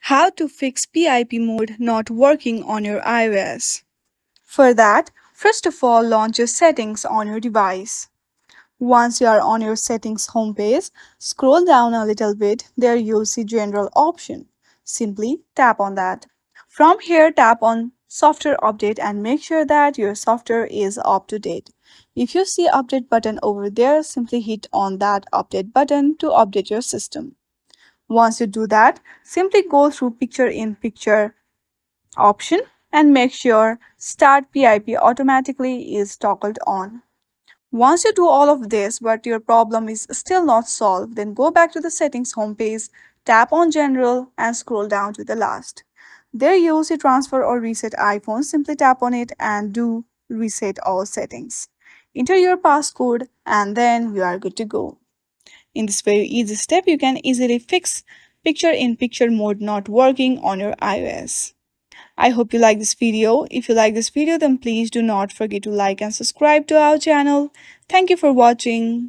How to fix PIP mode not working on your iOS. For that, first of all, launch your settings on your device. Once you are on your settings homepage, scroll down a little bit. There you'll see general option. Simply tap on that. From here, tap on software update and make sure that your software is up to date. If you see update button over there, simply hit on that update button to update your system. Once you do that, simply go through picture in picture option and make sure start PIP automatically is toggled on. Once you do all of this but your problem is still not solved, then go back to the settings homepage, tap on general and scroll down to the last. There you see transfer or reset iPhone, simply tap on it and do reset all settings. Enter your passcode and then you are good to go. In this very easy step, you can easily fix picture-in-picture mode not working on your iOS. I hope you like this video. If you like this video, then please do not forget to like and subscribe to our channel. Thank you for watching.